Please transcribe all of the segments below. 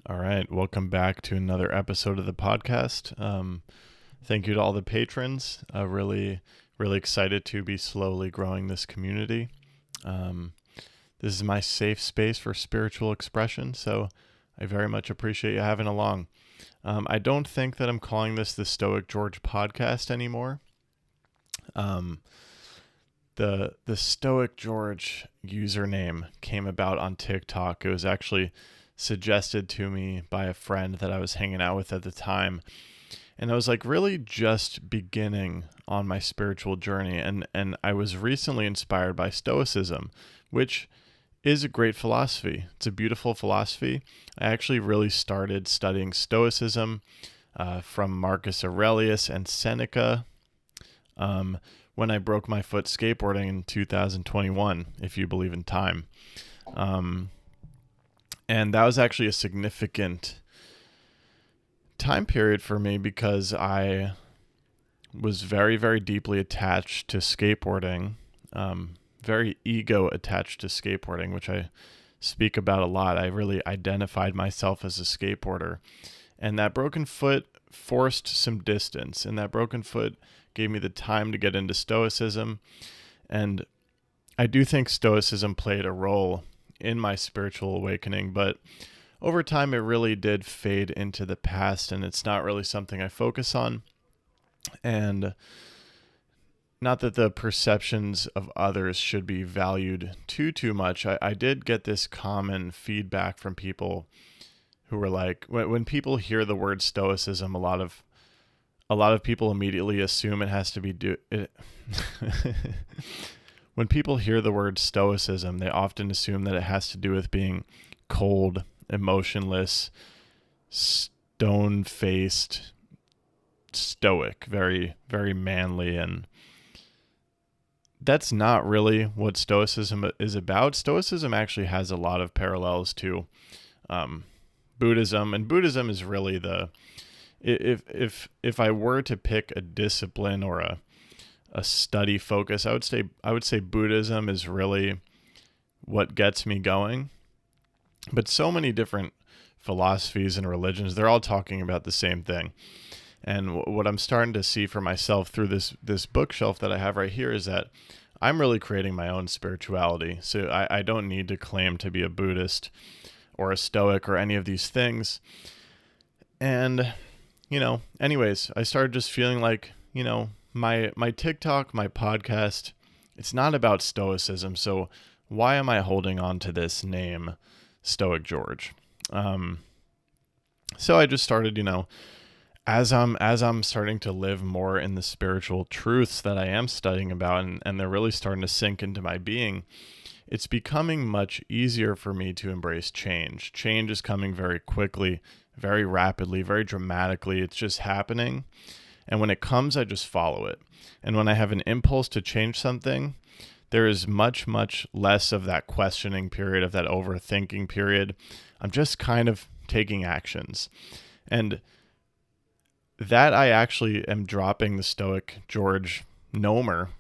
All right, welcome back to another episode of the podcast. Thank you to all the patrons. Really excited to be slowly growing this community. This is my safe space for spiritual expression, so I very much appreciate you having along. I don't think that I'm calling this the Stoic George podcast anymore. The Stoic George username came about on TikTok. It was actually suggested to me by a friend that I was hanging out with at the time. And I was like really just beginning on my spiritual journey. And I was recently inspired by stoicism, which is a great philosophy. It's a beautiful philosophy. I actually really started studying stoicism from Marcus Aurelius and Seneca when I broke my foot skateboarding in 2021, if you believe in time. And that was actually a significant time period for me because I was very, very deeply attached to skateboarding, very ego attached to skateboarding, which I speak about a lot. I really identified myself as a skateboarder. And that broken foot forced some distance, and that broken foot gave me the time to get into stoicism. And I do think stoicism played a role in my spiritual awakening, but over time it really did fade into the past, and it's not really something I focus on. And not that the perceptions of others should be valued too much. I did get this common feedback from people who were like, when people hear the word stoicism, a lot of people immediately assume it has to be when people hear the word stoicism, they often assume that it has to do with being cold, emotionless, stone-faced, stoic, very, very manly. And that's not really what stoicism is about. Stoicism actually has a lot of parallels to Buddhism, and Buddhism is really if I were to pick a discipline or a study focus, I would say Buddhism is really what gets me going. But so many different philosophies and religions, they're all talking about the same thing. And what I'm starting to see for myself through this bookshelf that I have right here is that I'm really creating my own spirituality. So I don't need to claim to be a Buddhist or a Stoic or any of these things. And, anyways, I started just feeling like, my TikTok, my podcast, it's not about stoicism. So why am I holding on to this name, Stoic George? So I just started, as I'm starting to live more in the spiritual truths that I am studying about, and they're really starting to sink into my being, it's becoming much easier for me to embrace change. Change is coming very quickly, very rapidly, very dramatically. It's just happening. And when it comes, I just follow it. And when I have an impulse to change something, there is much, much less of that questioning period, of that overthinking period. I'm just kind of taking actions. And that I actually am dropping the Stoic George nomer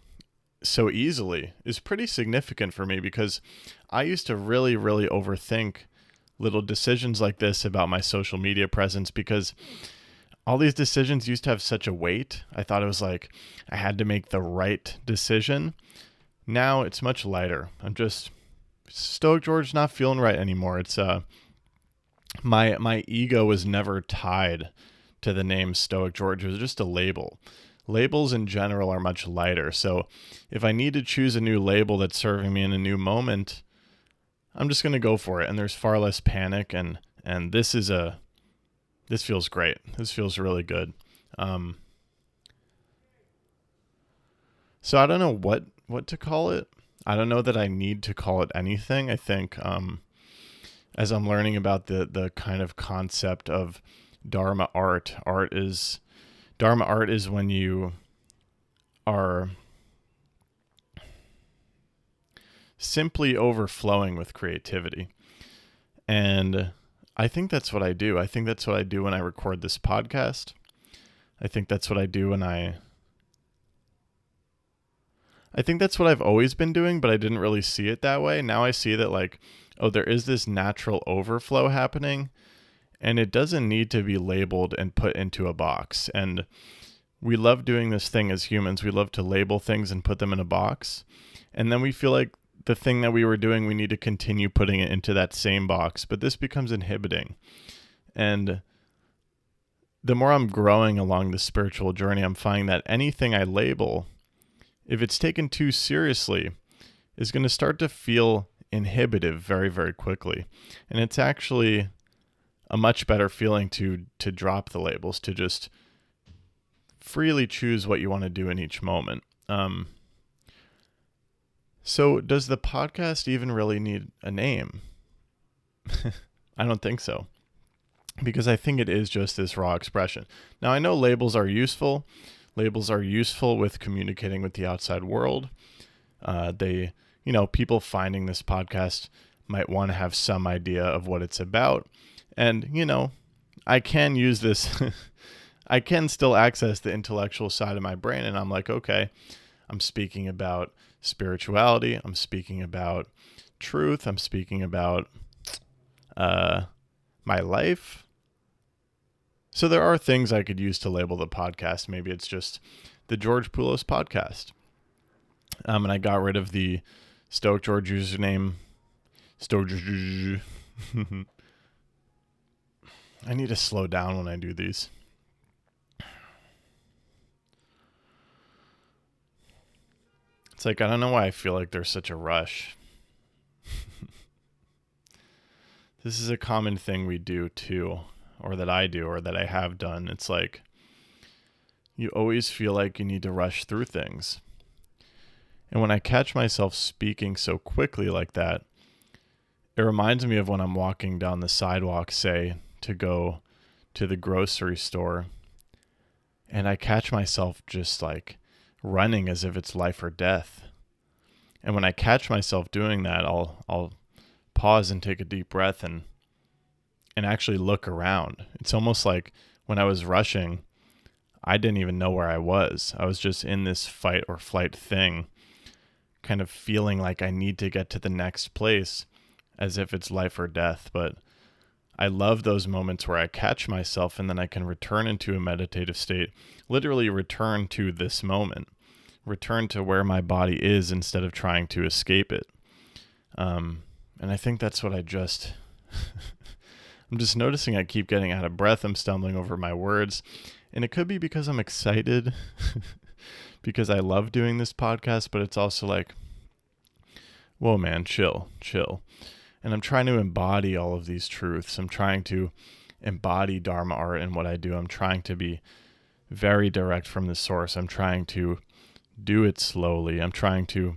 so easily is pretty significant for me, because I used to really, really overthink little decisions like this about my social media presence, because all these decisions used to have such a weight. I thought it was like I had to make the right decision. Now it's much lighter. I'm just Stoic George not feeling right anymore. It's my ego was never tied to the name Stoic George. It was just a label. Labels in general are much lighter. So if I need to choose a new label that's serving me in a new moment, I'm just going to go for it. And there's far less panic. And this feels great. This feels really good. So I don't know what to call it. I don't know that I need to call it anything. I think as I'm learning about the kind of concept of Dharma Art, Dharma Art is when you are simply overflowing with creativity. And I think that's what I do. I think that's what I do when I record this podcast. I think that's what I do when I think that's what I've always been doing, but I didn't really see it that way. Now I see that there is this natural overflow happening, And it doesn't need to be labeled and put into a box. And we love doing this thing as humans. We love to label things and put them in a box. And then we feel like the thing that we were doing, we need to continue putting it into that same box. But this becomes inhibiting. And the more I'm growing along the spiritual journey, I'm finding that anything I label, if it's taken too seriously, is going to start to feel inhibitive very, very quickly. And it's actually a much better feeling to drop the labels, to just freely choose what you want to do in each moment. So does the podcast even really need a name? I don't think so. Because I think it is just this raw expression. Now, I know labels are useful. Labels are useful with communicating with the outside world. People finding this podcast might want to have some idea of what it's about. And, I can use this. I can still access the intellectual side of my brain. And I'm like, okay, I'm speaking about spirituality. I'm speaking about truth. I'm speaking about my life. So there are things I could use to label the podcast. Maybe it's just the George Poulos podcast. And I got rid of the stoicgeorge username. Stoicgeorge. I need to slow down when I do these. It's like, I don't know why I feel like there's such a rush. This is a common thing we do too, or that I do, or that I have done. It's like, you always feel like you need to rush through things. And when I catch myself speaking so quickly like that, it reminds me of when I'm walking down the sidewalk, say, to go to the grocery store, and I catch myself just like running as if it's life or death. And when I catch myself doing that, I'll pause and take a deep breath and actually look around. It's almost like when I was rushing, I didn't even know where I was. I was just in this fight or flight thing, kind of feeling like I need to get to the next place as if it's life or death. But I love those moments where I catch myself and then I can return into a meditative state, literally return to this moment, return to where my body is instead of trying to escape it. And I think that's what I'm just noticing I keep getting out of breath. I'm stumbling over my words. And it could be because I'm excited, because I love doing this podcast, but it's also like, whoa, man, chill. And I'm trying to embody all of these truths. I'm trying to embody Dharma Art in what I do. I'm trying to be very direct from the source. I'm trying to do it slowly. I'm trying to,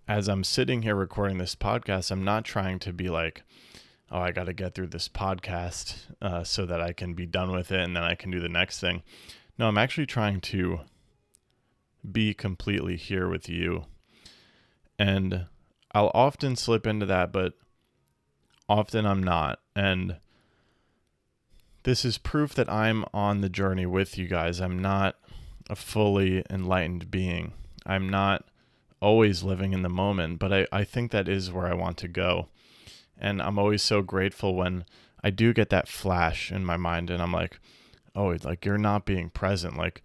as I'm sitting here recording this podcast, I'm not trying to be like, oh, I got to get through this podcast so that I can be done with it and then I can do the next thing. No, I'm actually trying to be completely here with you. And I'll often slip into that, but often I'm not. And this is proof that I'm on the journey with you guys. I'm not a fully enlightened being. I'm not always living in the moment, but I think that is where I want to go. And I'm always so grateful when I do get that flash in my mind and I'm like, oh, like you're not being present. Like,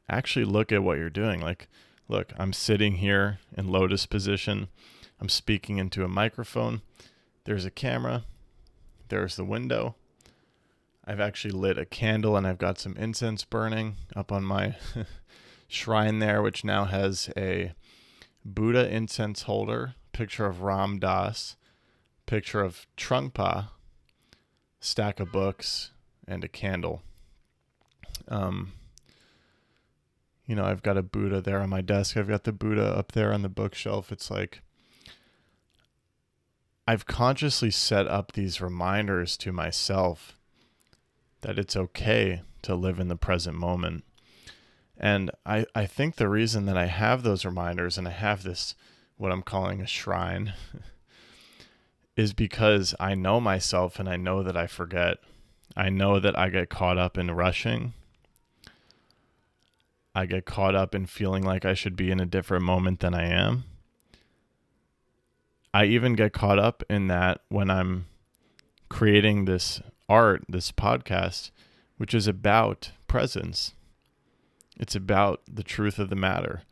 actually look at what you're doing. Like, look, I'm sitting here in lotus position. I'm speaking into a microphone. There's a camera. There's the window. I've actually lit a candle and I've got some incense burning up on my shrine there, which now has a Buddha incense holder, picture of Ram Dass, picture of Trungpa, stack of books, and a candle. I've got a Buddha there on my desk. I've got the Buddha up there on the bookshelf. It's like I've consciously set up these reminders to myself that it's okay to live in the present moment. And I think the reason that I have those reminders and I have this, what I'm calling a shrine, is because I know myself and I know that I forget. I know that I get caught up in rushing. I get caught up in feeling like I should be in a different moment than I am. I even get caught up in that when I'm creating this art, this podcast, which is about presence. It's about the truth of the matter.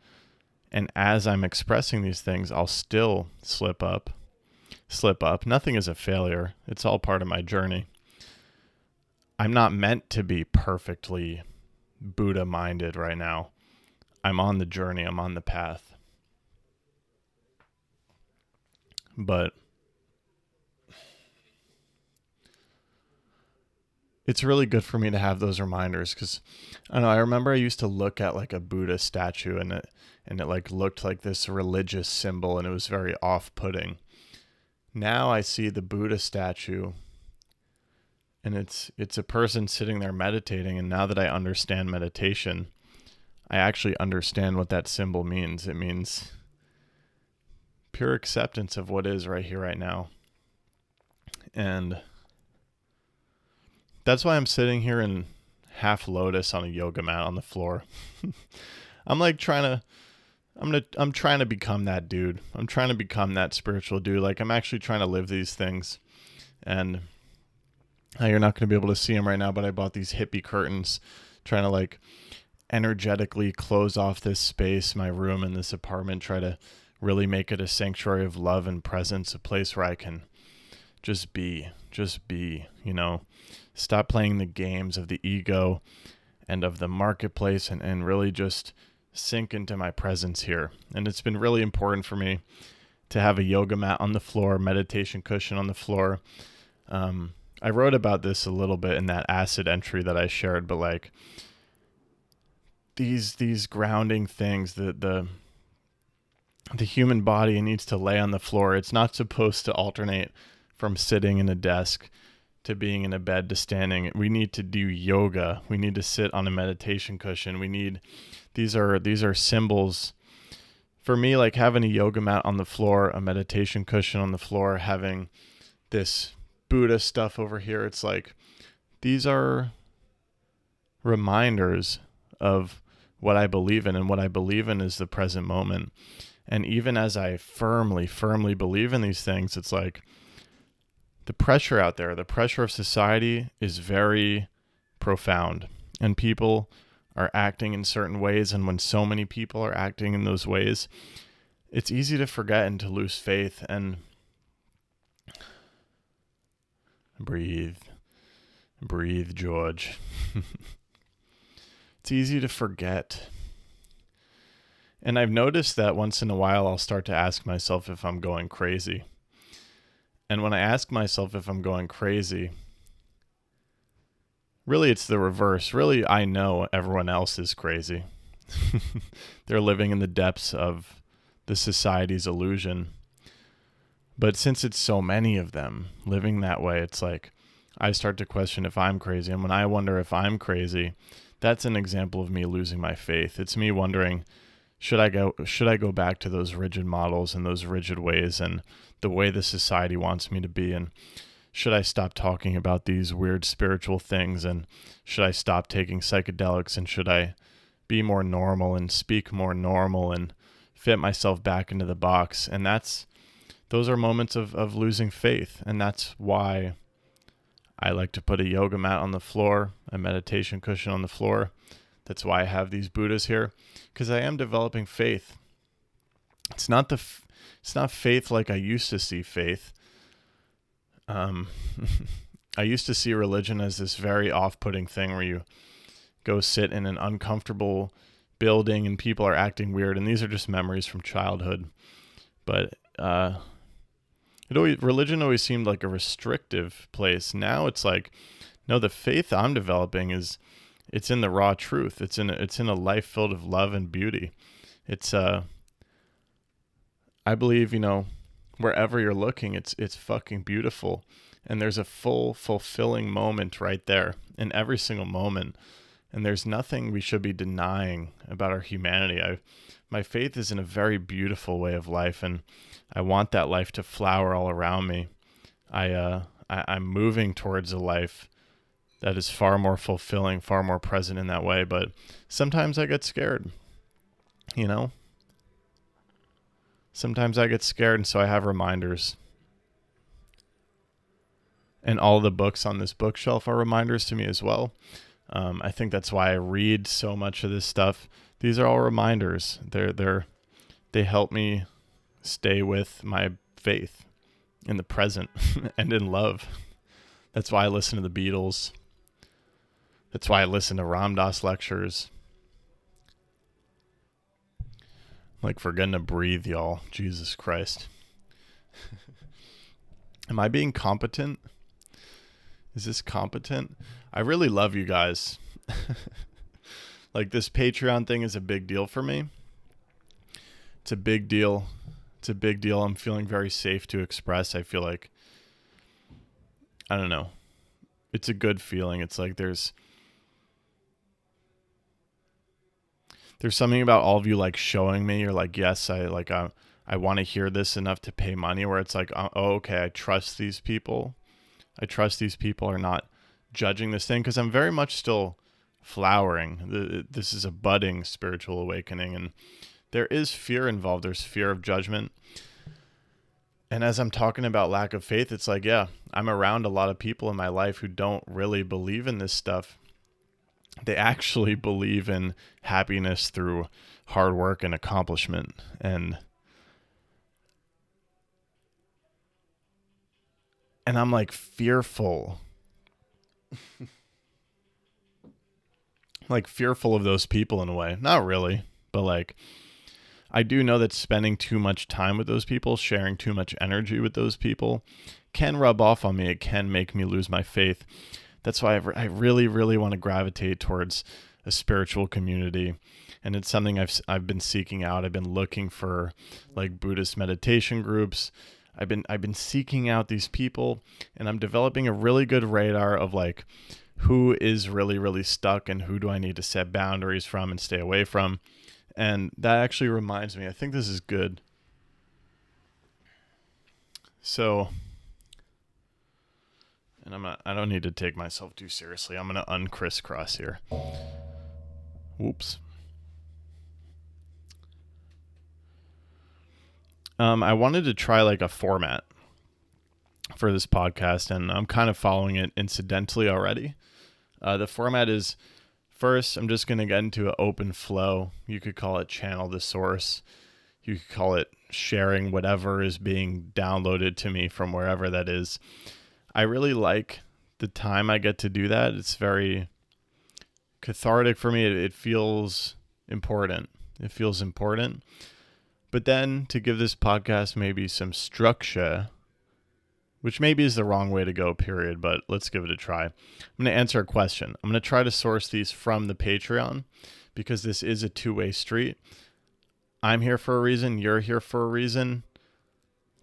And as I'm expressing these things, I'll still slip up. Nothing is a failure. It's all part of my journey. I'm not meant to be perfectly Buddha minded right now. I'm on the journey. I'm on the path. But it's really good for me to have those reminders, because I don't know, I remember I used to look at like a Buddha statue and it like looked like this religious symbol, and it was very off-putting. Now I see the Buddha statue and it's a person sitting there meditating, and now that I understand meditation, I actually understand what that symbol means. It means pure acceptance of what is right here, right now. And that's why I'm sitting here in half lotus on a yoga mat on the floor. I'm trying to become that dude. I'm trying to become that spiritual dude. Like, I'm actually trying to live these things. And you're not going to be able to see them right now, but I bought these hippie curtains, trying to like energetically close off this space, my room in this apartment, try to really make it a sanctuary of love and presence, a place where I can just be, stop playing the games of the ego and of the marketplace, and really just sink into my presence here. And it's been really important for me to have a yoga mat on the floor, meditation cushion on the floor. I wrote about this a little bit in that acid entry that I shared, but like these grounding things, the human body needs to lay on the floor. It's not supposed to alternate from sitting in a desk to being in a bed to standing. We need to do yoga. We need to sit on a meditation cushion. These are symbols for me, like having a yoga mat on the floor, a meditation cushion on the floor, having this Buddha stuff over here. It's like, these are reminders of what I believe in, and what I believe in is the present moment. And even as I firmly believe in these things, it's like the pressure out there, the pressure of society is very profound, and people are acting in certain ways. And when so many people are acting in those ways, it's easy to forget and to lose faith. And breathe, George. It's easy to forget. And I've noticed that once in a while, I'll start to ask myself if I'm going crazy. And when I ask myself if I'm going crazy, really it's the reverse. Really, I know everyone else is crazy. They're living in the depths of the society's illusion. But since it's so many of them living that way, it's like I start to question if I'm crazy. And when I wonder if I'm crazy, that's an example of me losing my faith. It's me wondering, should I go back to those rigid models and those rigid ways and the way the society wants me to be? And should I stop talking about these weird spiritual things? And should I stop taking psychedelics? And should I be more normal and speak more normal and fit myself back into the box? And those are moments of losing faith. And that's why I like to put a yoga mat on the floor, a meditation cushion on the floor. That's why I have these Buddhas here, because I am developing faith. It's not faith like I used to see faith. I used to see religion as this very off-putting thing where you go sit in an uncomfortable building and people are acting weird. And these are just memories from childhood. But religion always seemed like a restrictive place. Now it's like, no, the faith I'm developing it's in the raw truth. It's in a life filled with love and beauty. It's I believe, wherever you're looking, it's fucking beautiful. And there's a fulfilling moment right there in every single moment. And there's nothing we should be denying about our humanity. My faith is in a very beautiful way of life, and I want that life to flower all around me. I'm moving towards a life that is far more fulfilling, far more present in that way. But sometimes I get scared, Sometimes I get scared, and so I have reminders. And all the books on this bookshelf are reminders to me as well. I think that's why I read so much of this stuff. These are all reminders. They help me stay with my faith in the present and in love. That's why I listen to the Beatles. That's why I listen to Ram Dass lectures. Like forgetting to breathe, y'all. Jesus Christ. Am I being competent? Is this competent? I really love you guys. Like this Patreon thing is a big deal for me. It's a big deal. It's a big deal. I'm feeling very safe to express. I feel like, I don't know. It's a good feeling. It's like there's something about all of you like showing me, you're like, yes, I want to hear this enough to pay money, where it's like, oh, okay, I trust these people. I trust these people are not judging this thing, because I'm very much still flowering. This is a budding spiritual awakening, and there is fear involved. There's fear of judgment. And as I'm talking about lack of faith, it's like, yeah, I'm around a lot of people in my life who don't really believe in this stuff. They actually believe in happiness through hard work and accomplishment. And I'm like fearful. Like fearful of those people in a way. Not really, but like I do know that spending too much time with those people, sharing too much energy with those people can rub off on me. It can make me lose my faith. That's why I really, really want to gravitate towards a spiritual community. And it's something I've been seeking out. I've been looking for like Buddhist meditation groups. I've been seeking out these people, and I'm developing a really good radar of like who is really, really stuck and who do I need to set boundaries from and stay away from. And that actually reminds me, I think this is good. So, and I don't need to take myself too seriously. I'm going to uncrisscross here. Whoops. I wanted to try like a format for this podcast, and I'm kind of following it incidentally already. The format is, first, I'm just going to get into an open flow. You could call it channel the source. You could call it sharing whatever is being downloaded to me from wherever that is. I really like the time I get to do that. It's very cathartic for me. It feels important. It feels important. But then to give this podcast maybe some structure, which maybe is the wrong way to go, period, but let's give it a try. I'm going to answer a question. I'm going to try to source these from the Patreon, because this is a two-way street. I'm here for a reason. You're here for a reason.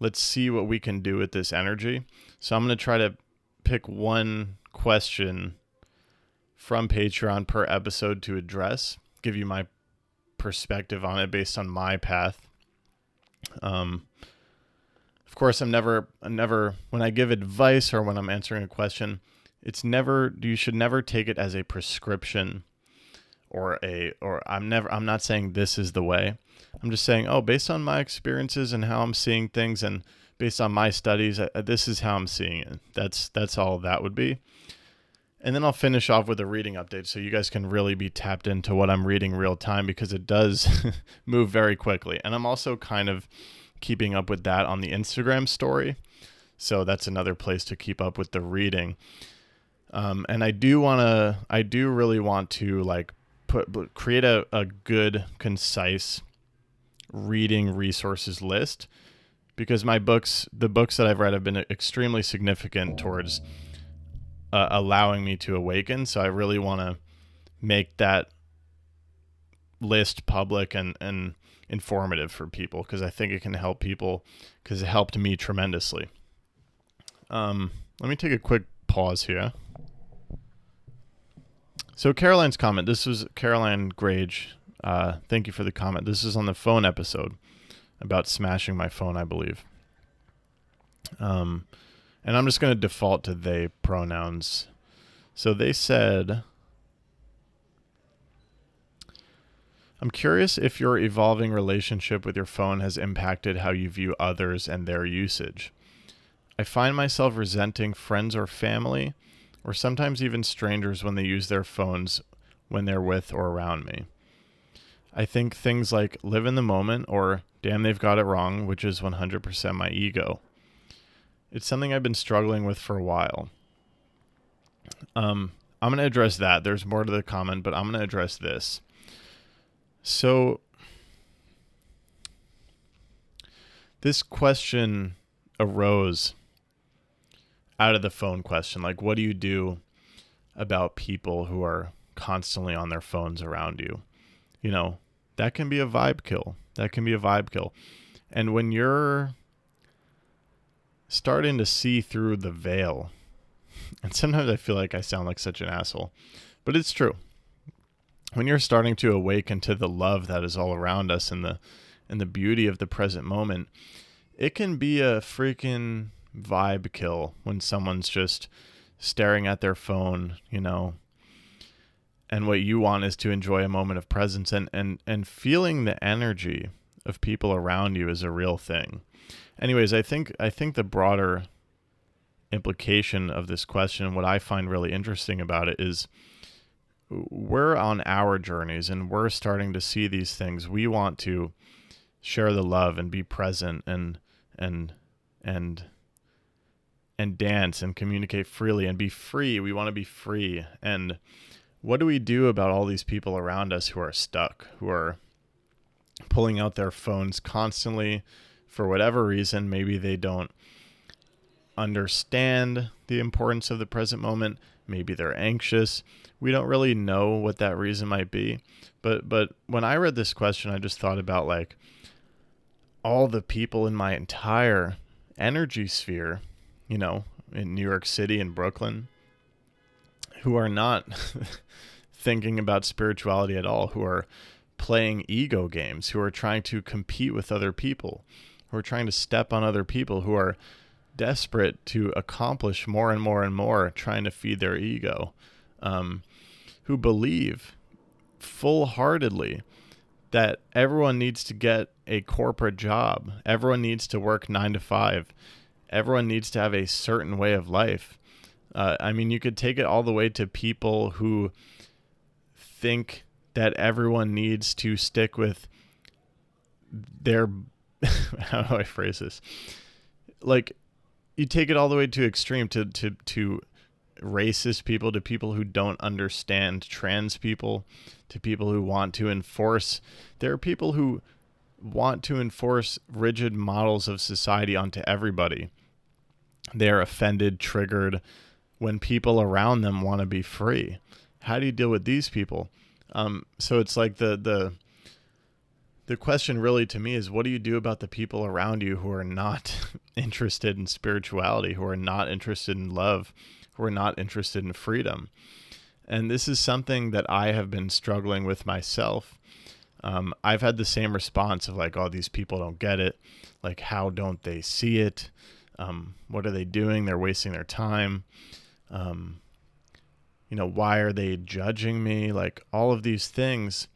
Let's see what we can do with this energy. So I'm going to try to pick one question from Patreon per episode to address, give you my perspective on it based on my path. Of course, I'm never, when I give advice or when I'm answering a question, you should never take it as a prescription I'm not saying this is the way. I'm just saying, based on my experiences and how I'm seeing things and based on my studies, this is how I'm seeing it. That's all that would be. And then I'll finish off with a reading update so you guys can really be tapped into what I'm reading real time, because it does move very quickly. And I'm also kind of keeping up with that on the Instagram story. So that's another place to keep up with the reading. And I do really want to like create a good, concise reading resources list, because the books that I've read have been extremely significant towards allowing me to awaken. So I really want to make that list public and informative for people, because I think it can help people, because it helped me tremendously. Let me take a quick pause here. So Caroline's comment, this was Caroline Grage. Thank you for the comment. This is on the phone episode about smashing my phone, I believe. And I'm just going to default to they pronouns. So they said, I'm curious if your evolving relationship with your phone has impacted how you view others and their usage. I find myself resenting friends or family, or sometimes even strangers when they use their phones when they're with or around me. I think things like live in the moment or damn, they've got it wrong, which is 100% my ego. It's something I've been struggling with for a while. I'm going to address that. There's more to the comment, but I'm going to address this. So, this question arose out of the phone question. Like, what do you do about people who are constantly on their phones around you? You know, that can be a vibe kill. And when you're starting to see through the veil, and sometimes I feel like I sound like such an asshole, but it's true. When you're starting to awaken to the love that is all around us and the beauty of the present moment, it can be a freaking vibe kill when someone's just staring at their phone, and what you want is to enjoy a moment of presence, and feeling the energy of people around you is a real thing. Anyways, I think the broader implication of this question, what I find really interesting about it, is we're on our journeys and we're starting to see these things. We want to share the love and be present and dance and communicate freely and be free. We want to be free. And what do we do about all these people around us who are stuck, who are pulling out their phones constantly for whatever reason? Maybe they don't understand the importance of the present moment. Maybe they're anxious. We don't really know what that reason might be. But when I read this question, I just thought about like all the people in my entire energy sphere, in New York City and Brooklyn, who are not thinking about spirituality at all, who are playing ego games, who are trying to compete with other people, who are trying to step on other people, who are desperate to accomplish more and more and more, trying to feed their ego, who believe full-heartedly that everyone needs to get a corporate job. Everyone needs to work 9 to 5. Everyone needs to have a certain way of life. You could take it all the way to people who think that everyone needs to stick with their, how do I phrase this? Like, you take it all the way to extreme, to racist people, to people who don't understand trans people, to people who want to enforce. There are people who want to enforce rigid models of society onto everybody. They're offended, triggered when people around them want to be free. How do you deal with these people? So it's like the question really to me is, what do you do about the people around you who are not interested in spirituality, who are not interested in love, who are not interested in freedom? And this is something that I have been struggling with myself. I've had the same response of like, oh, these people don't get it. Like, how don't they see it? What are they doing? They're wasting their time. Why are they judging me? Like, all of these things.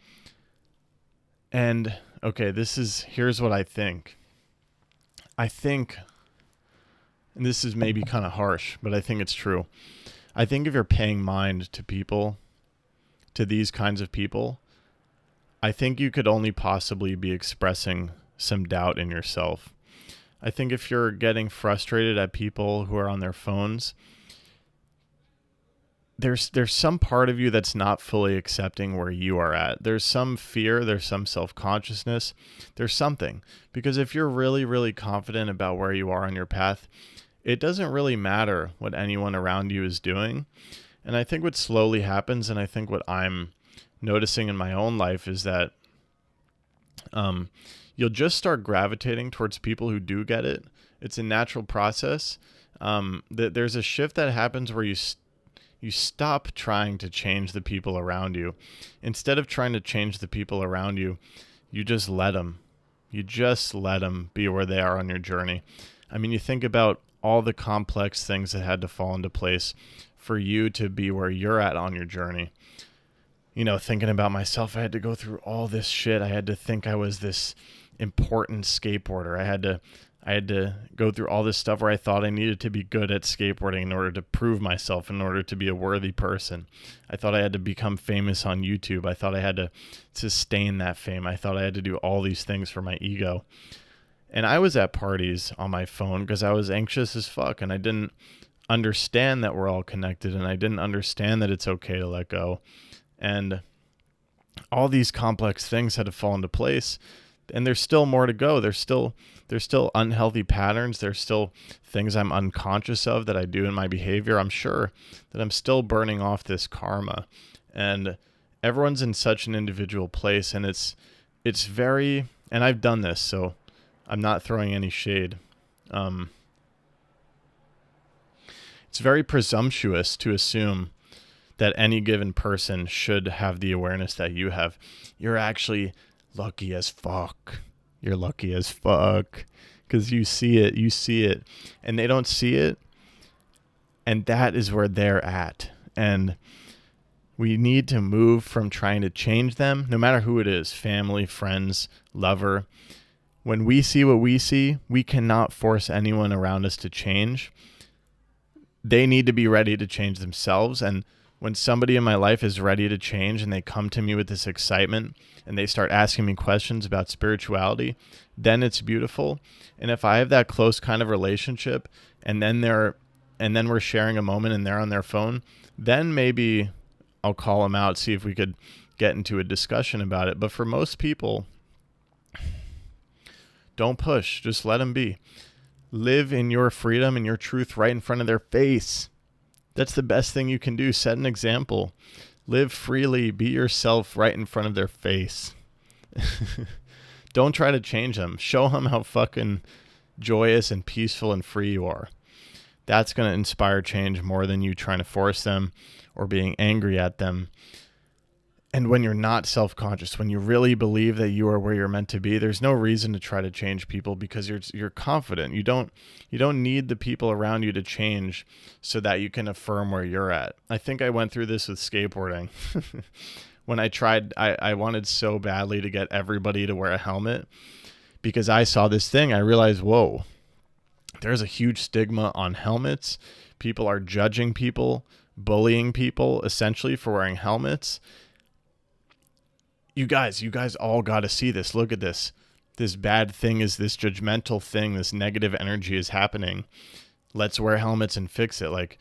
And okay, here's what I think. And this is maybe kind of harsh, but I think it's true. I think if you're paying mind to people, to these kinds of people, I think you could only possibly be expressing some doubt in yourself. I think if you're getting frustrated at people who are on their phones, there's some part of you that's not fully accepting where you are at. There's some fear, there's some self-consciousness, there's something. Because if you're really, really confident about where you are on your path, it doesn't really matter what anyone around you is doing. And I think what slowly happens, and I think what I'm noticing in my own life, is that you'll just start gravitating towards people who do get it. It's a natural process. There's a shift that happens where you stop trying to change the people around you. Instead of trying to change the people around you, you just let them. You just let them be where they are on your journey. You think about all the complex things that had to fall into place for you to be where you're at on your journey. Thinking about myself, I had to go through all this shit. I had to think I was this important skateboarder. I I had to go through all this stuff where I thought I needed to be good at skateboarding in order to prove myself, in order to be a worthy person. I thought I had to become famous on YouTube. I thought I had to sustain that fame. I thought I had to do all these things for my ego. And I was at parties on my phone because I was anxious as fuck, and I didn't understand that we're all connected, and I didn't understand that it's okay to let go. And all these complex things had to fall into place, and there's still more to go. There's still unhealthy patterns. There's still things I'm unconscious of that I do in my behavior. I'm sure that I'm still burning off this karma, and everyone's in such an individual place, and it's very, and I've done this, so I'm not throwing any shade. It's very presumptuous to assume that any given person should have the awareness that you have. You're actually lucky as fuck. You're lucky as fuck because you see it, and they don't see it. And that is where they're at. And we need to move from trying to change them, no matter who it is, family, friends, lover. When we see what we see, we cannot force anyone around us to change. They need to be ready to change themselves. And when somebody in my life is ready to change and they come to me with this excitement and they start asking me questions about spirituality, then it's beautiful. And if I have that close kind of relationship and then we're sharing a moment and they're on their phone, then maybe I'll call them out, see if we could get into a discussion about it. But for most people, don't push, just let them be. Live in your freedom and your truth right in front of their face. That's the best thing you can do. Set an example. Live freely. Be yourself right in front of their face. Don't try to change them. Show them how fucking joyous and peaceful and free you are. That's going to inspire change more than you trying to force them or being angry at them. And when you're not self-conscious, when you really believe that you are where you're meant to be, there's no reason to try to change people because you're confident. You don't need the people around you to change so that you can affirm where you're at. I think I went through this with skateboarding. When I wanted so badly to get everybody to wear a helmet because I saw this thing. I realized, whoa, there's a huge stigma on helmets. People are judging people, bullying people essentially for wearing helmets. You guys all got to see this. Look at this. This bad thing is this judgmental thing. This negative energy is happening. Let's wear helmets and fix it. Like,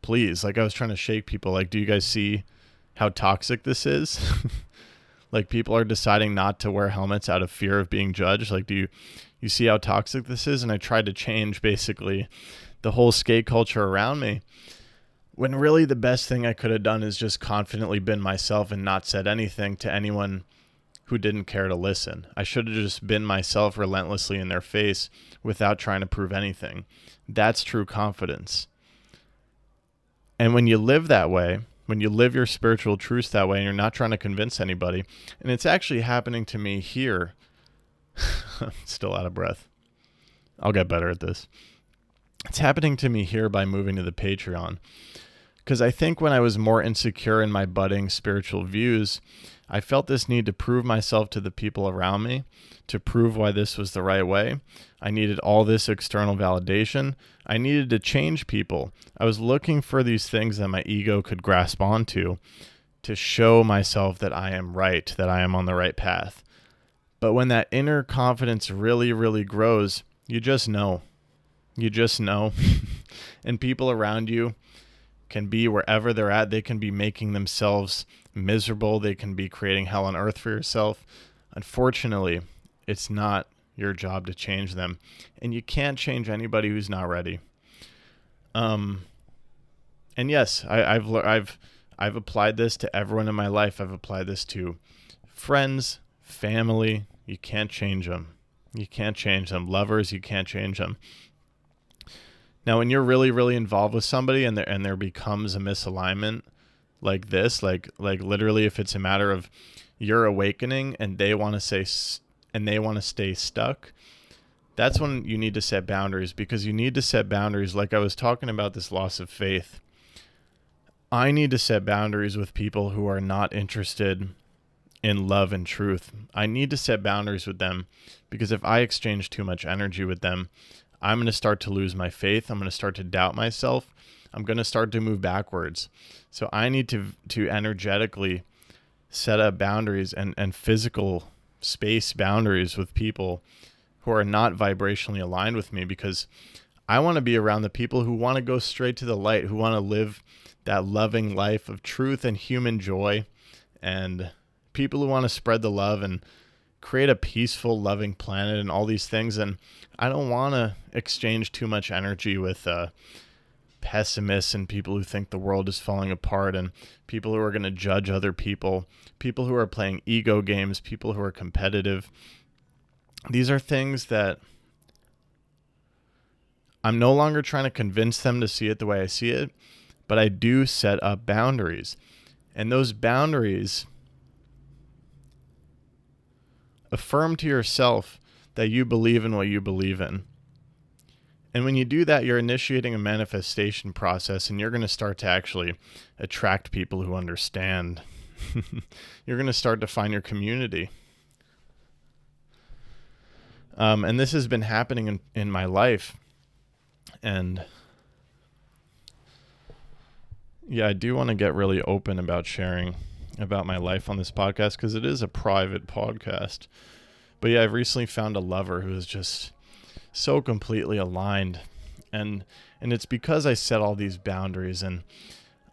please. Like, I was trying to shake people. Like, do you guys see how toxic this is? Like, people are deciding not to wear helmets out of fear of being judged. Like, do you see how toxic this is? And I tried to change basically the whole skate culture around me. When really the best thing I could have done is just confidently been myself and not said anything to anyone who didn't care to listen. I should have just been myself relentlessly in their face without trying to prove anything. That's true confidence. And when you live that way, when you live your spiritual truths that way and you're not trying to convince anybody, and it's actually happening to me here. I'm still out of breath. I'll get better at this. It's happening to me here by moving to the Patreon. Because I think when I was more insecure in my budding spiritual views, I felt this need to prove myself to the people around me, to prove why this was the right way. I needed all this external validation. I needed to change people. I was looking for these things that my ego could grasp onto to show myself that I am right, that I am on the right path. But when that inner confidence really, really grows, you just know. You just know. And people around you can be wherever they're at. They can be making themselves miserable. They can be creating hell on earth for yourself. Unfortunately, it's not your job to change them. And you can't change anybody who's not ready. And yes, I've applied this to everyone in my life. I've applied this to friends, family. You can't change them. You can't change them. Lovers, you can't change them. Now, when you're really, really involved with somebody and there becomes a misalignment like this, like literally, if it's a matter of you're awakening and they want to stay stuck, that's when you need to set boundaries, because you need to set boundaries. Like I was talking about this loss of faith. I need to set boundaries with people who are not interested in love and truth. I need to set boundaries with them, because if I exchange too much energy with them, I'm going to start to lose my faith. I'm going to start to doubt myself. I'm going to start to move backwards. So I need to energetically set up boundaries and physical space boundaries with people who are not vibrationally aligned with me, because I want to be around the people who want to go straight to the light, who want to live that loving life of truth and human joy, and people who want to spread the love and create a peaceful, loving planet and all these things. And I don't want to exchange too much energy with pessimists and people who think the world is falling apart, and people who are going to judge other people, people who are playing ego games, people who are competitive. These are things that I'm no longer trying to convince them to see it the way I see it, but I do set up boundaries. And those boundaries affirm to yourself that you believe in what you believe in. And when you do that, you're initiating a manifestation process, and you're going to start to actually attract people who understand. You're going to start to find your community. And this has been happening in my life. And yeah, I do want to get really open about sharing about my life on this podcast, because it is a private podcast. But yeah, I've recently found a lover who is just so completely aligned, and it's because I set all these boundaries, and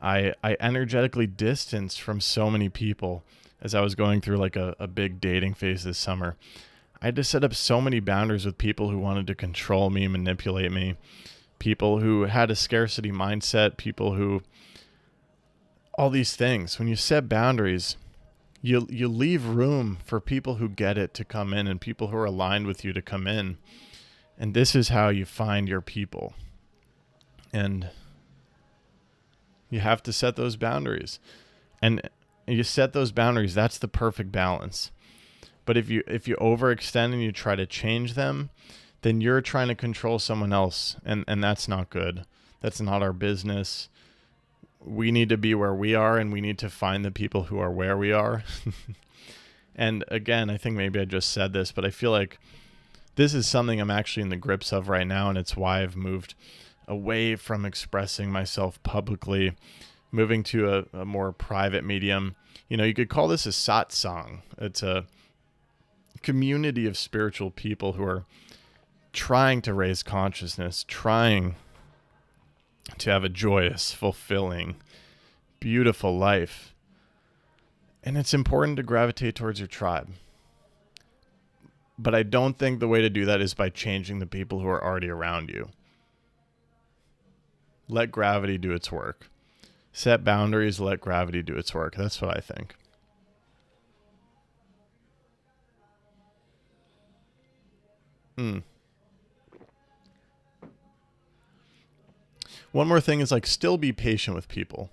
I energetically distanced from so many people as I was going through like a big dating phase this summer. I had to set up so many boundaries with people who wanted to control me, manipulate me, people who had a scarcity mindset, people who, all these things. When you set boundaries, you leave room for people who get it to come in, and people who are aligned with you to come in. And this is how you find your people. And you have to set those boundaries. And you set those boundaries, that's the perfect balance. But if you overextend and you try to change them, then you're trying to control someone else. And that's not good. That's not our business. We need to be where we are, and we need to find the people who are where we are. And again, I think maybe I just said this, but I feel like this is something I'm actually in the grips of right now, and it's why I've moved away from expressing myself publicly, moving to a more private medium. You know, you could call this a satsang. It's a community of spiritual people who are trying to raise consciousness, trying to have a joyous, fulfilling, beautiful life. And it's important to gravitate towards your tribe. But I don't think the way to do that is by changing the people who are already around you. Let gravity do its work. Set boundaries, let gravity do its work. That's what I think. One more thing is like still be patient with people.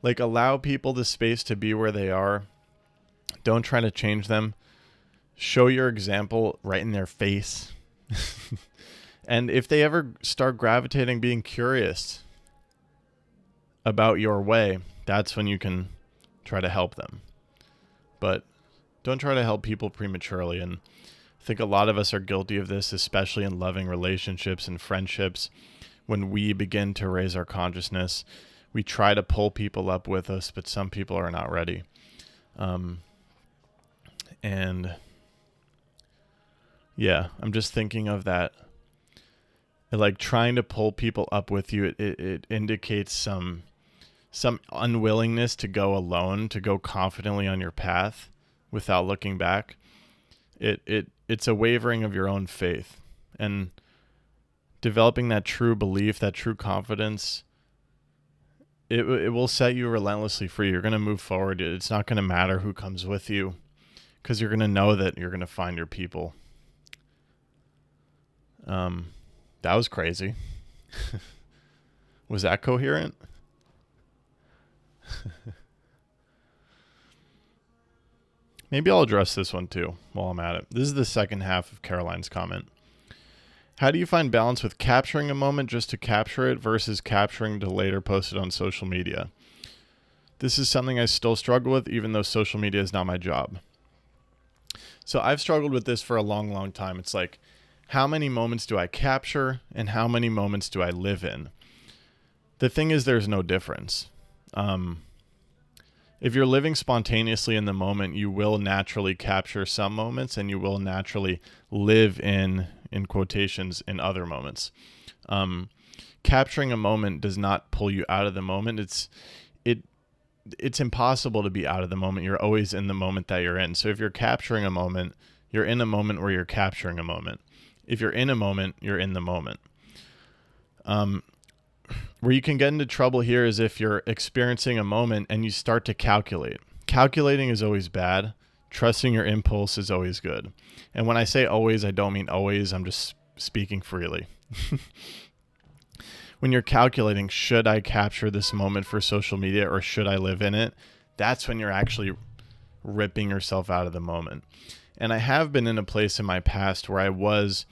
Like allow people the space to be where they are. Don't try to change them. Show your example right in their face. And if they ever start gravitating, being curious about your way, that's when you can try to help them. But don't try to help people prematurely. And I think a lot of us are guilty of this, especially in loving relationships and friendships. When we begin to raise our consciousness, we try to pull people up with us, but some people are not ready. And yeah, I'm just thinking of that. Like trying to pull people up with you, it indicates some unwillingness to go alone, to go confidently on your path without looking back. It's a wavering of your own faith, and developing that true belief, that true confidence, it will set you relentlessly free. You're going to move forward. It's not going to matter who comes with you, because you're going to know that you're going to find your people. That was crazy. Was that coherent? Maybe I'll address this one too while I'm at it. This is the second half of Caroline's comment. How do you find balance with capturing a moment just to capture it versus capturing to later post it on social media? this is something I still struggle with, even though social media is not my job. So I've struggled with this for a long, long time. It's like, how many moments do I capture and how many moments do I live in? The thing is, there's no difference. If you're living spontaneously in the moment, you will naturally capture some moments and you will naturally live in quotations, in other moments. Capturing a moment does not pull you out of the moment. It's impossible to be out of the moment. You're always in the moment that you're in. So if you're capturing a moment, you're in a moment where you're capturing a moment. If you're in a moment, you're in the moment. Where you can get into trouble here is if you're experiencing a moment and you start to calculate. Calculating is always bad. Trusting your impulse is always good. And when I say always, I don't mean always. I'm just speaking freely. When you're calculating, should I capture this moment for social media or should I live in it? That's when you're actually ripping yourself out of the moment. And I have been in a place in my past where I was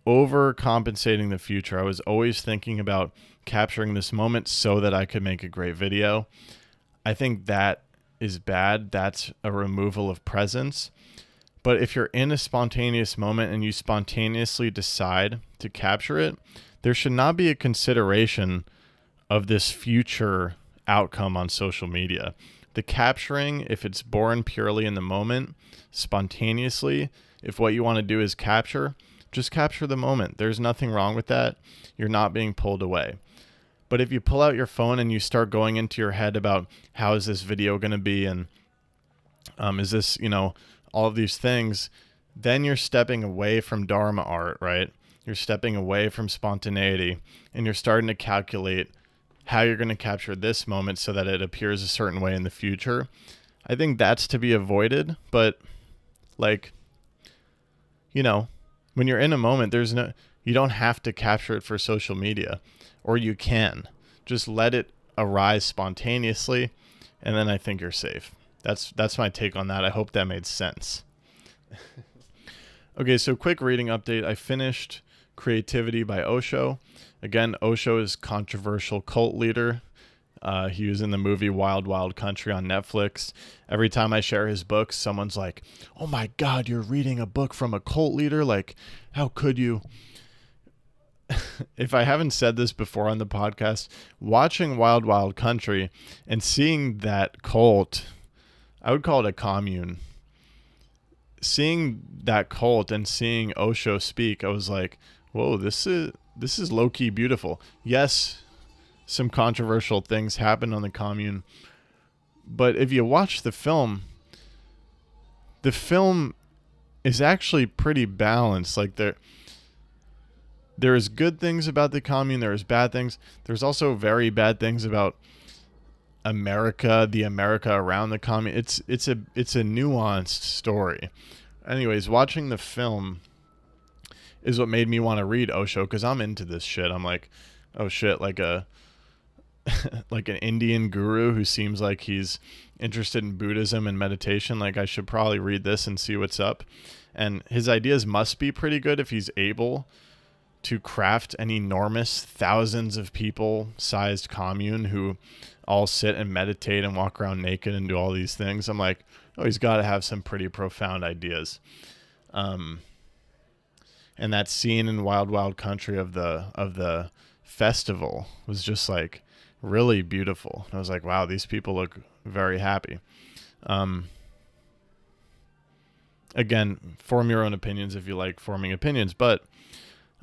overcompensating the future. I was always thinking about capturing this moment so that I could make a great video. I think that is bad. That's a removal of presence. But if you're in a spontaneous moment and you spontaneously decide to capture it, there should not be a consideration of this future outcome on social media. The capturing, if it's born purely in the moment, spontaneously, if what you want to do is capture, just capture the moment. There's nothing wrong with that. You're not being pulled away. But if you pull out your phone and you start going into your head about how is this video going to be and is this, all of these things, then you're stepping away from Dharma art, right? You're stepping away from spontaneity and you're starting to calculate how you're going to capture this moment so that it appears a certain way in the future. I think that's to be avoided, but when you're in a moment, you don't have to capture it for social media, or you can. Just let it arise spontaneously, and then I think you're safe. That's my take on that. I hope that made sense. Okay, so quick reading update. I finished Creativity by Osho. Again, Osho is controversial cult leader. He was in the movie Wild Wild Country on Netflix. Every time I share his books, someone's like, "Oh my God, you're reading a book from a cult leader? Like, how could you?" If I haven't said this before on the podcast, watching Wild Wild Country and seeing that cult, I would call it a commune. Seeing that cult and seeing Osho speak, I was like, whoa, this is low-key beautiful. Yes, some controversial things happened on the commune, but if you watch the film is actually pretty balanced. Like there's good things about the commune, there's bad things. There's also very bad things about America, the America around the commune. It's a nuanced story. Anyways, watching the film is what made me want to read Osho, because I'm into this shit. I'm like, oh shit, like an Indian guru who seems like he's interested in Buddhism and meditation. Like, I should probably read this and see what's up. And his ideas must be pretty good if he's able to craft an enormous, thousands of people sized commune who all sit and meditate and walk around naked and do all these things. I'm like, oh, he's got to have some pretty profound ideas. And that scene in Wild Wild Country of the festival was just like really beautiful. I was like, wow, these people look very happy. Again, form your own opinions if you like forming opinions, but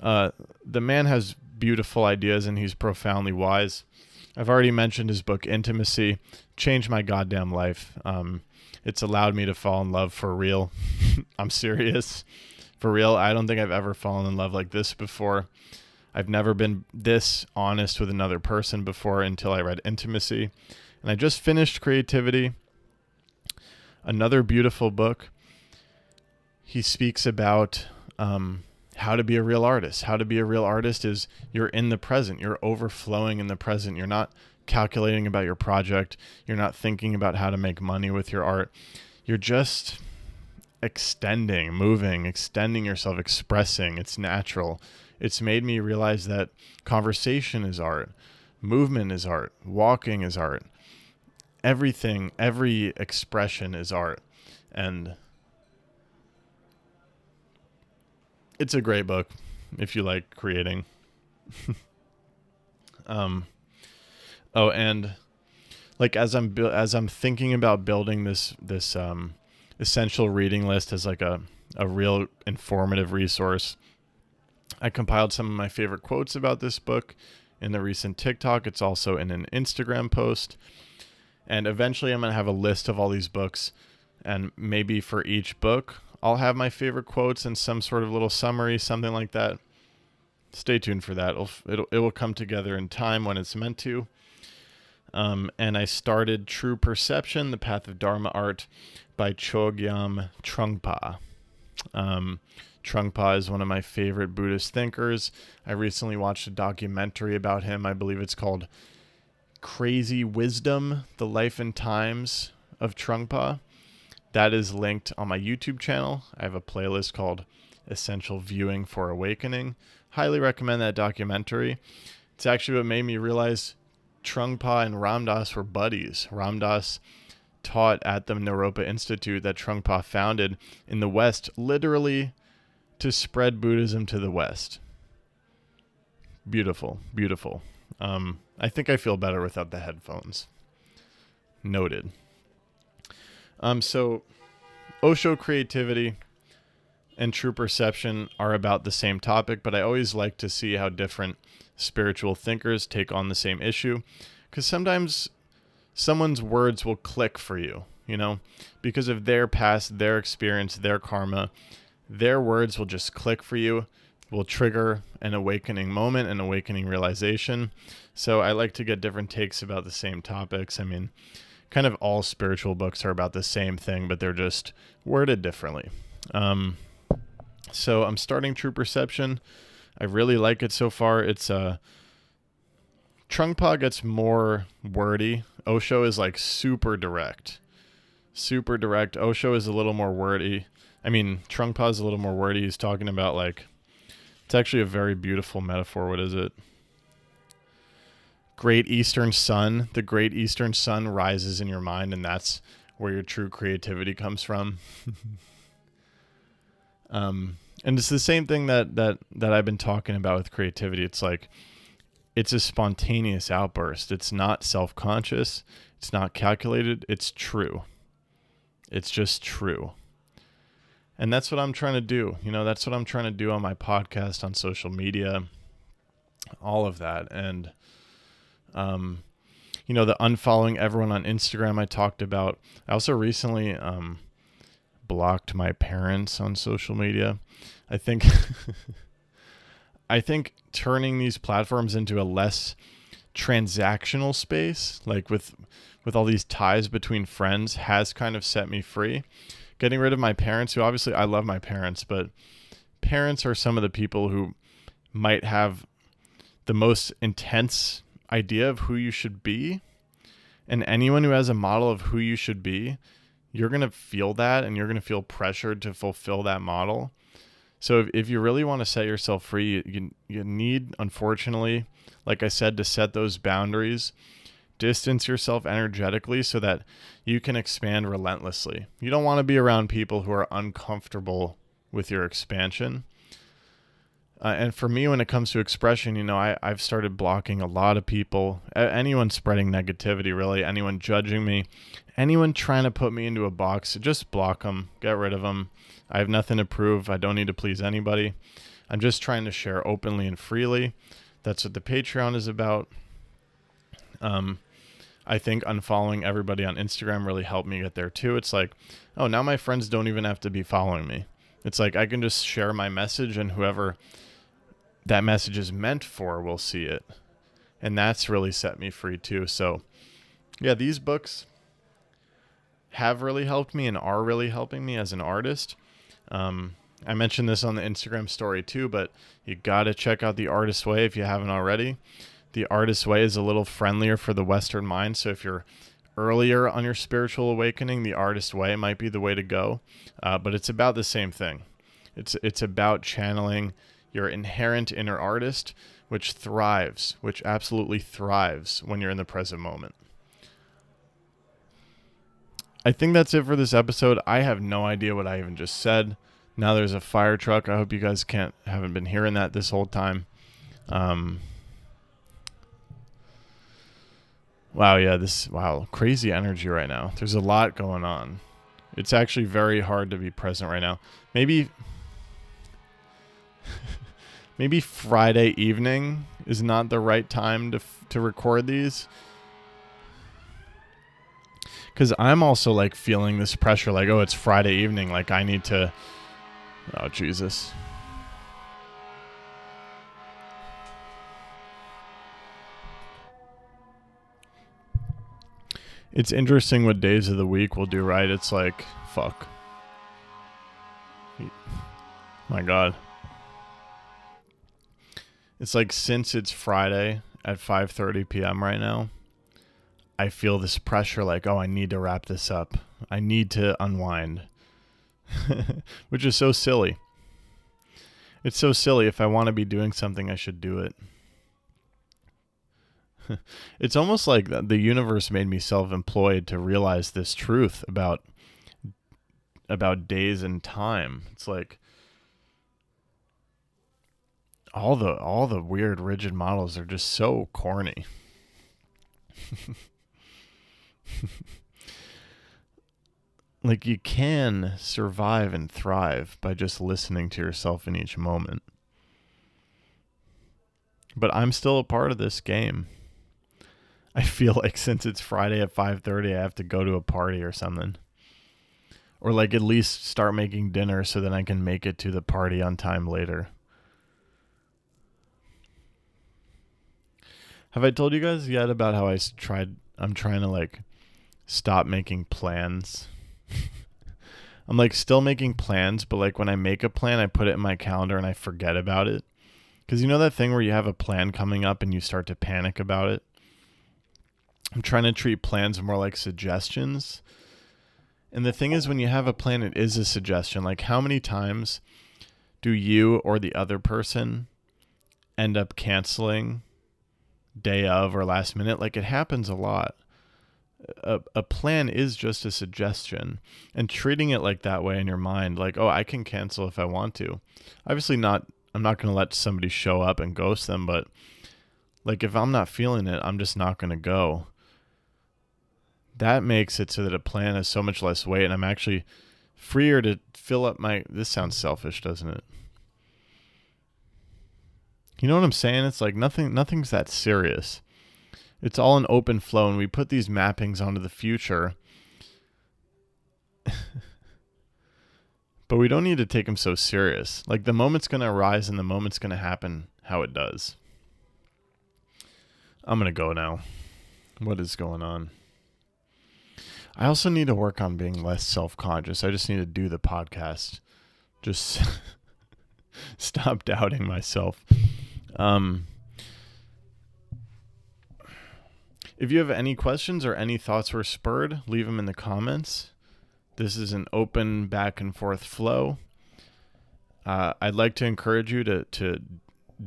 the man has beautiful ideas and he's profoundly wise. I've already mentioned his book, Intimacy, changed my goddamn life. It's allowed me to fall in love for real. I'm serious. For real, I don't think I've ever fallen in love like this before. I've never been this honest with another person before until I read Intimacy. And I just finished Creativity, another beautiful book. He speaks about how to be a real artist. How to be a real artist is you're in the present. You're overflowing in the present. You're not calculating about your project. You're not thinking about how to make money with your art. You're just extending, moving, extending yourself, expressing. It's natural. It's made me realize that conversation is art. Movement is art. Walking is art. everything, every expression is art. And it's a great book if you like creating. And like as I'm thinking about building this essential reading list as like a real informative resource, I compiled some of my favorite quotes about this book in the recent TikTok. It's also in an Instagram post. And eventually I'm going to have a list of all these books. And maybe for each book, I'll have my favorite quotes and some sort of little summary, something like that. Stay tuned for that. It will come together in time when it's meant to. And I started True Perception, The Path of Dharma Art by Chogyam Trungpa. Trungpa is one of my favorite Buddhist thinkers. I recently watched a documentary about him. I believe it's called Crazy Wisdom, The Life and Times of Trungpa. That is linked on my YouTube channel. I have a playlist called Essential Viewing for Awakening. Highly recommend that documentary. It's actually what made me realize Trungpa and Ram Dass were buddies. Ram Dass taught at the Naropa Institute that Trungpa founded in the West, literally to spread Buddhism to the West. Beautiful, beautiful. I think I feel better without the headphones. Noted. So Osho creativity and True Perception are about the same topic, but I always like to see how different spiritual thinkers take on the same issue, because sometimes someone's words will click for you, because of their past, their experience, their karma. Their words will just click for you, will trigger an awakening moment, an awakening realization. So I like to get different takes about the same topics. I mean, kind of all spiritual books are about the same thing, but they're just worded differently. So I'm starting True Perception. I really like it so far. It's Trungpa gets more wordy. Osho is like super direct. Super direct. Osho is a little more wordy. I mean, Trungpa is a little more wordy. He's talking about like, it's actually a very beautiful metaphor. What is it? Great Eastern Sun. The Great Eastern Sun rises in your mind, and that's where your true creativity comes from. And it's the same thing that I've been talking about with creativity. It's like, it's a spontaneous outburst. It's not self-conscious. It's not calculated. It's true. It's just true. And that's what I'm trying to do. That's what I'm trying to do on my podcast, on social media, all of that. And, the unfollowing everyone on Instagram I talked about. I also recently blocked my parents on social media. I think turning these platforms into a less transactional space, like with all these ties between friends, has kind of set me free. Getting rid of my parents, who obviously I love my parents, but parents are some of the people who might have the most intense idea of who you should be. And anyone who has a model of who you should be, you're going to feel that, and you're going to feel pressured to fulfill that model. So if you really want to set yourself free, you need, unfortunately, like I said, to set those boundaries, distance yourself energetically so that you can expand relentlessly. You don't want to be around people who are uncomfortable with your expansion. And for me, when it comes to expression, I've started blocking a lot of people, anyone spreading negativity, really, anyone judging me, anyone trying to put me into a box, just block them, get rid of them. I have nothing to prove. I don't need to please anybody. I'm just trying to share openly and freely. That's what the Patreon is about. I think unfollowing everybody on Instagram really helped me get there too. It's like, oh, now my friends don't even have to be following me. It's like I can just share my message, and whoever that message is meant for will see it. And that's really set me free too. So yeah, these books have really helped me and are really helping me as an artist. I mentioned this on the Instagram story too, but you got to check out The Artist's Way if you haven't already. The Artist's Way is a little friendlier for the Western mind. So if you're earlier on your spiritual awakening, The Artist's Way might be the way to go. But it's about the same thing. It's about channeling your inherent inner artist, which absolutely thrives when you're in the present moment. I think that's it for this episode. I have no idea what I even just said. Now there's a fire truck. I hope you guys haven't been hearing that this whole time. Wow, yeah, crazy energy right now. There's a lot going on. It's actually very hard to be present right now. Maybe Friday evening is not the right time to record these. Because I'm also like feeling this pressure, like, oh, it's Friday evening. Like I need to, oh, Jesus. It's interesting what days of the week we'll do, right? It's like, fuck. My God. It's like since it's Friday at 5:30 p.m. right now, I feel this pressure like, oh, I need to wrap this up. I need to unwind. Which is so silly. It's so silly. If I want to be doing something, I should do it. It's almost like the universe made me self-employed to realize this truth about days and time. It's like all the weird rigid models are just so corny. Like you can survive and thrive by just listening to yourself in each moment. But I'm still a part of this game. I feel like since it's Friday at 5:30, I have to go to a party or something. Or like at least start making dinner so that I can make it to the party on time later. Have I told you guys yet about how I'm trying to like stop making plans? I'm like still making plans, but like when I make a plan, I put it in my calendar and I forget about it. Because you know that thing where you have a plan coming up and you start to panic about it? I'm trying to treat plans more like suggestions. And the thing is, when you have a plan, it is a suggestion. Like how many times do you or the other person end up canceling day of or last minute? Like it happens a lot. A plan is just a suggestion, and treating it like that way in your mind, like, oh, I can cancel if I want to. Obviously not, I'm not going to let somebody show up and ghost them, but like if I'm not feeling it, I'm just not going to go. That makes it so that a plan has so much less weight, and I'm actually freer to fill up this sounds selfish, doesn't it? You know what I'm saying? It's like nothing's that serious. It's all an open flow, and we put these mappings onto the future. But we don't need to take them so serious. Like the moment's going to arise and the moment's going to happen how it does. I'm going to go now. What is going on? I also need to work on being less self-conscious. I just need to do the podcast. Just stop doubting myself. If you have any questions or any thoughts were spurred, leave them in the comments. This is an open back and forth flow. I'd like to encourage you to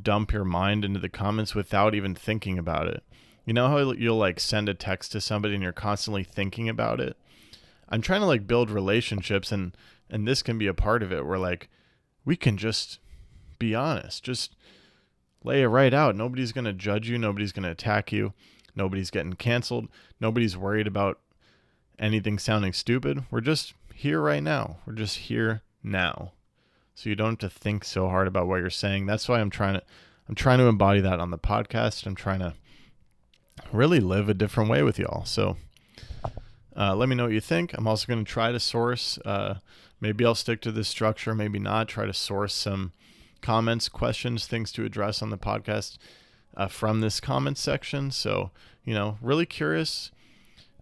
dump your mind into the comments without even thinking about it. You know how you'll like send a text to somebody and you're constantly thinking about it? I'm trying to like build relationships, and this can be a part of it where like we can just be honest. Just lay it right out. Nobody's going to judge you. Nobody's going to attack you. Nobody's getting canceled. Nobody's worried about anything sounding stupid. We're just here right now. We're just here now. So you don't have to think so hard about what you're saying. That's why I'm trying to embody that on the podcast. I'm trying to really live a different way with y'all. So let me know what you think. I'm also going to try to source, maybe I'll stick to this structure, maybe not, try to source some comments, questions, things to address on the podcast from this comments section. So, really curious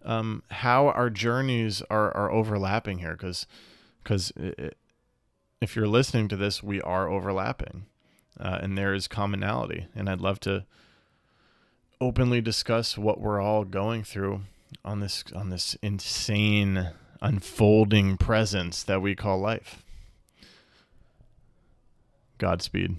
how our journeys are overlapping here, because if you're listening to this, we are overlapping, and there is commonality, and I'd love to openly discuss what we're all going through on this insane unfolding presence that we call life. Godspeed.